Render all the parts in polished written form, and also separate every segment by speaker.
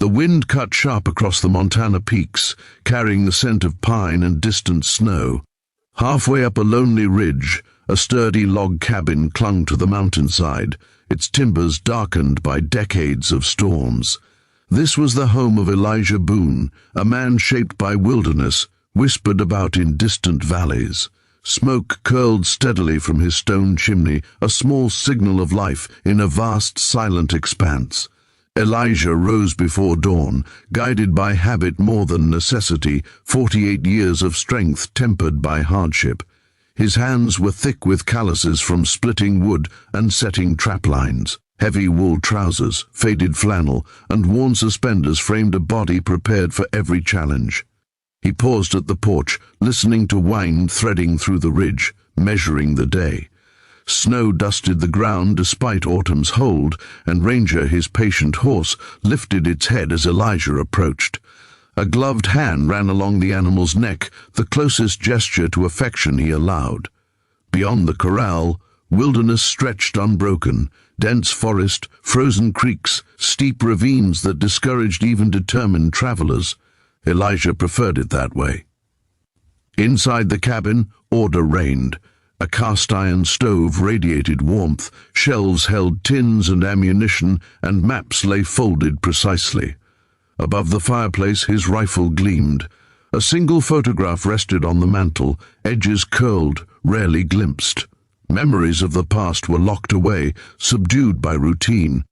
Speaker 1: The wind cut sharp across the Montana peaks, carrying the scent of pine and distant snow. Halfway up a lonely ridge, a sturdy log cabin clung to the mountainside, its timbers darkened by decades of storms. This was the home of Elijah Boone, a man shaped by wilderness, whispered about in distant valleys. Smoke curled steadily from his stone chimney, a small signal of life in a vast, silent expanse. Elijah rose before dawn, guided by habit more than necessity, 48 years of strength tempered by hardship. His hands were thick with calluses from splitting wood and setting trap lines. Heavy wool trousers, faded flannel, and worn suspenders framed a body prepared for every challenge. He paused at the porch, listening to wind threading through the ridge, measuring the day. Snow dusted the ground despite autumn's hold, and Ranger, his patient horse, lifted its head as Elijah approached. A gloved hand ran along the animal's neck, the closest gesture to affection he allowed. Beyond the corral, wilderness stretched unbroken, dense forest, frozen creeks, steep ravines that discouraged even determined travelers. Elijah preferred it that way. Inside the cabin, order reigned. A cast-iron stove radiated warmth, shelves held tins and ammunition, and maps lay folded precisely. Above the fireplace, his rifle gleamed. A single photograph rested on the mantel, edges curled, rarely glimpsed. Memories of the past were locked away, subdued by routine.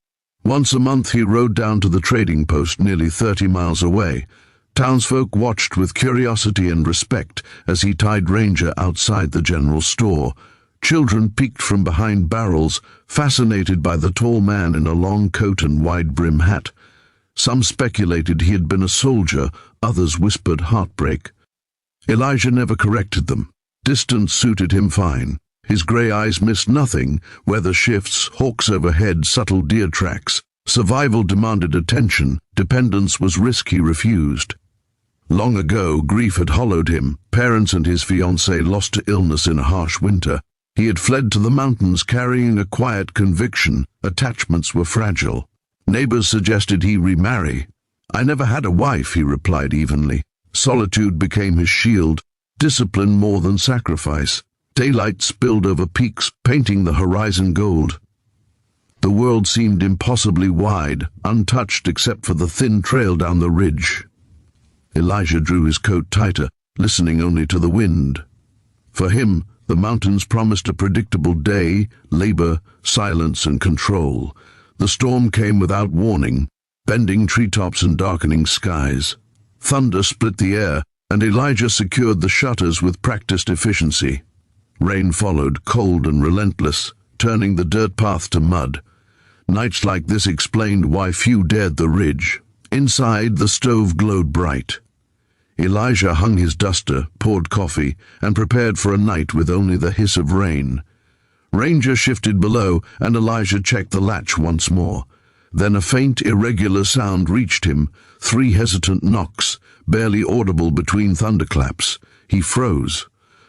Speaker 1: Once a month he rode down to the trading post nearly 30 miles away. Townsfolk watched with curiosity and respect as he tied Ranger outside the general store. Children peeked from behind barrels, fascinated by the tall man in a long coat and wide-brim hat. Some speculated he had been a soldier, others whispered heartbreak. Elijah never corrected them. Distance suited him fine. His grey eyes missed nothing: weather shifts, hawks overhead, subtle deer tracks. Survival demanded attention, dependence was risk he refused. Long ago, grief had hollowed him. Parents and his fiancée lost to illness in a harsh winter. He had fled to the mountains carrying a quiet conviction: attachments were fragile. Neighbors suggested he remarry. "I never had a wife," he replied evenly. Solitude became his shield, discipline more than sacrifice. Daylight spilled over peaks, painting the horizon gold. The world seemed impossibly wide, untouched except for the thin trail down the ridge. Elijah drew his coat tighter, listening only to the wind. For him, the mountains promised a predictable day, labor, silence, and control. The storm came without warning, bending treetops and darkening skies. Thunder split the air, and Elijah secured the shutters with practiced efficiency. Rain followed, cold and relentless, turning the dirt path to mud. Nights like this explained why few dared the ridge. Inside, the stove glowed bright. Elijah hung his duster, poured coffee, and prepared for a night with only the hiss of rain. Ranger shifted below, and Elijah checked the latch once more. Then a faint, irregular sound reached him, 3 hesitant knocks, barely audible between thunderclaps. He froze.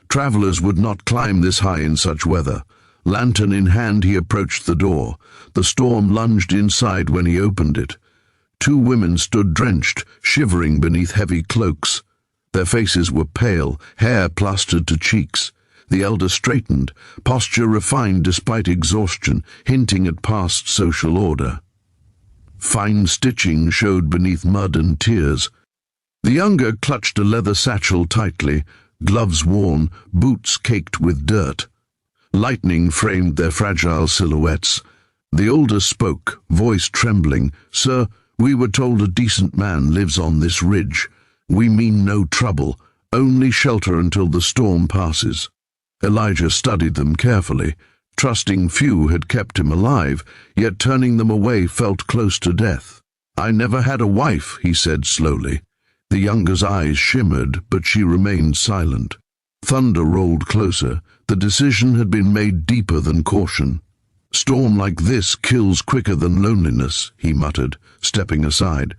Speaker 1: Travelers would not climb this high in such weather. Lantern in hand, he approached the door. The storm lunged inside when he opened it. 2 women stood drenched, shivering beneath heavy cloaks. Their faces were pale, hair plastered to cheeks. The elder straightened, posture refined despite exhaustion, hinting at past social order. Fine stitching showed beneath mud and tears. The younger clutched a leather satchel tightly, gloves worn, boots caked with dirt. Lightning framed their fragile silhouettes. The older spoke, voice trembling. "Sir, we were told a decent man lives on this ridge. We mean no trouble, only shelter until the storm passes." Elijah studied them carefully, trusting few had kept him alive, yet turning them away felt close to death. "I never had a wife," he said slowly. The younger's eyes shimmered, but she remained silent. Thunder rolled closer. The decision had been made deeper than caution. "Storm like this kills quicker than loneliness," he muttered, stepping aside.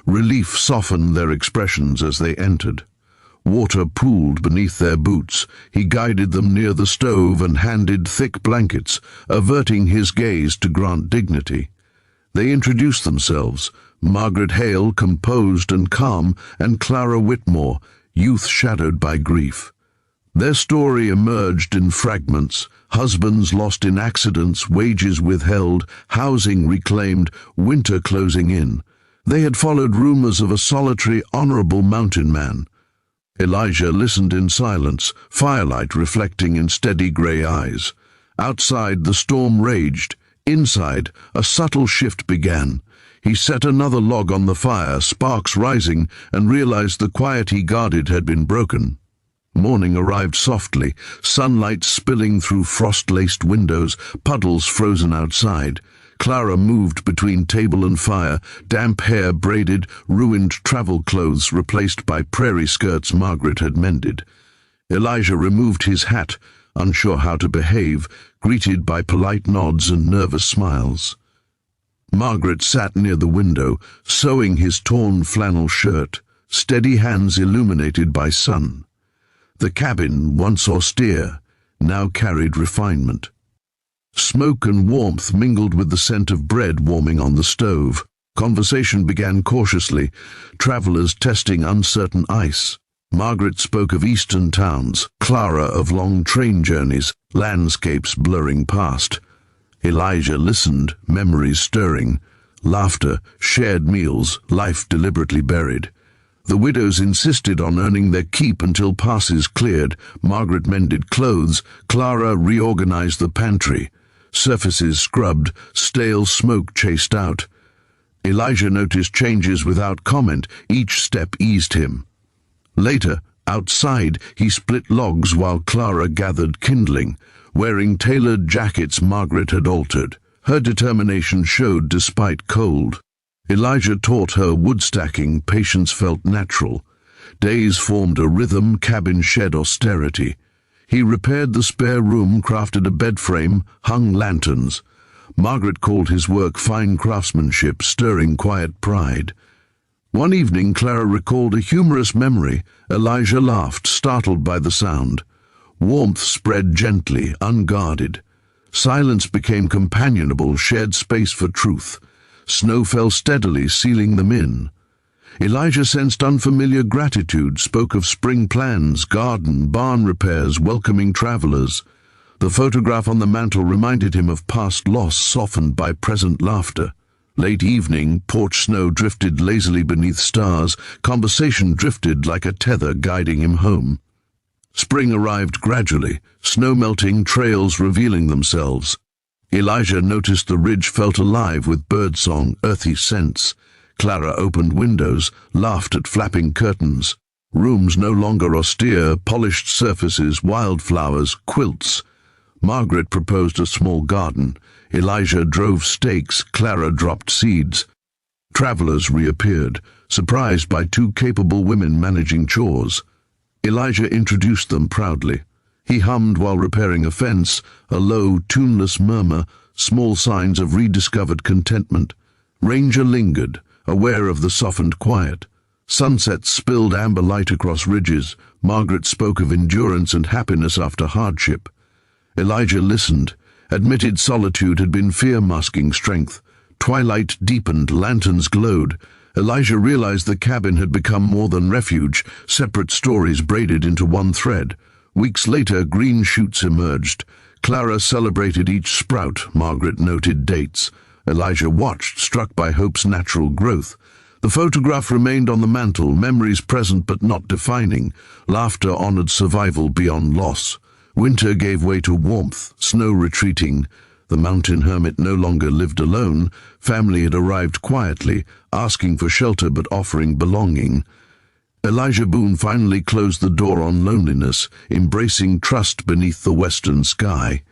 Speaker 1: Relief softened their expressions as they entered. Water pooled beneath their boots. He guided them near the stove and handed thick blankets, averting his gaze to grant dignity. They introduced themselves, Margaret Hale, composed and calm, and Clara Whitmore, youth shadowed by grief. Their story emerged in fragments: husbands lost in accidents, wages withheld, housing reclaimed, winter closing in. They had followed rumors of a solitary, honorable mountain man. Elijah listened in silence, firelight reflecting in steady grey eyes. Outside, the storm raged. Inside, a subtle shift began. He set another log on the fire, sparks rising, and realized the quiet he guarded had been broken. Morning arrived softly, sunlight spilling through frost-laced windows, puddles frozen outside. Clara moved between table and fire, damp hair braided, ruined travel clothes replaced by prairie skirts Margaret had mended. Elijah removed his hat, unsure how to behave, greeted by polite nods and nervous smiles. Margaret sat near the window, sewing his torn flannel shirt, steady hands illuminated by sun. The cabin, once austere, now carried refinement. Smoke and warmth mingled with the scent of bread warming on the stove. Conversation began cautiously, travelers testing uncertain ice. Margaret spoke of eastern towns, Clara of long train journeys, landscapes blurring past. Elijah listened, memories stirring, laughter, shared meals, life deliberately buried. The widows insisted on earning their keep until passes cleared. Margaret mended clothes, Clara reorganized the pantry. Surfaces scrubbed, stale smoke chased out. Elijah noticed changes without comment. Each step eased him. Later, outside, he split logs while Clara gathered kindling. Wearing tailored jackets Margaret had altered. Her determination showed despite cold. Elijah taught her wood stacking. Patience felt natural. Days formed a rhythm, cabin shed austerity. He repaired the spare room, crafted a bed frame, hung lanterns. Margaret called his work fine craftsmanship, stirring quiet pride. One evening, Clara recalled a humorous memory. Elijah laughed, startled by the sound. Warmth spread gently, unguarded. Silence became companionable, shared space for truth. Snow fell steadily, sealing them in. Elijah sensed unfamiliar gratitude, spoke of spring plans, garden, barn repairs, welcoming travelers. The photograph on the mantel reminded him of past loss softened by present laughter. Late evening, porch snow drifted lazily beneath stars. Conversation drifted like a tether guiding him home. Spring arrived gradually, snow melting, trails revealing themselves. Elijah noticed the ridge felt alive with birdsong, earthy scents. Clara opened windows, laughed at flapping curtains. Rooms no longer austere, polished surfaces, wildflowers, quilts. Margaret proposed a small garden. Elijah drove stakes, Clara dropped seeds. Travelers reappeared, surprised by two capable women managing chores. Elijah introduced them proudly. He hummed while repairing a fence, a low, tuneless murmur, small signs of rediscovered contentment. Ranger lingered, aware of the softened quiet. Sunsets spilled amber light across ridges. Margaret spoke of endurance and happiness after hardship. Elijah listened, admitted solitude had been fear-masking strength. Twilight deepened, lanterns glowed. Elijah realized the cabin had become more than refuge, separate stories braided into one thread. Weeks later, green shoots emerged. Clara celebrated each sprout, Margaret noted dates. Elijah watched, struck by hope's natural growth. The photograph remained on the mantel, memories present but not defining. Laughter honored survival beyond loss. Winter gave way to warmth, snow retreating. The mountain hermit no longer lived alone. Family had arrived quietly, asking for shelter but offering belonging. Elijah Boone finally closed the door on loneliness, embracing trust beneath the western sky.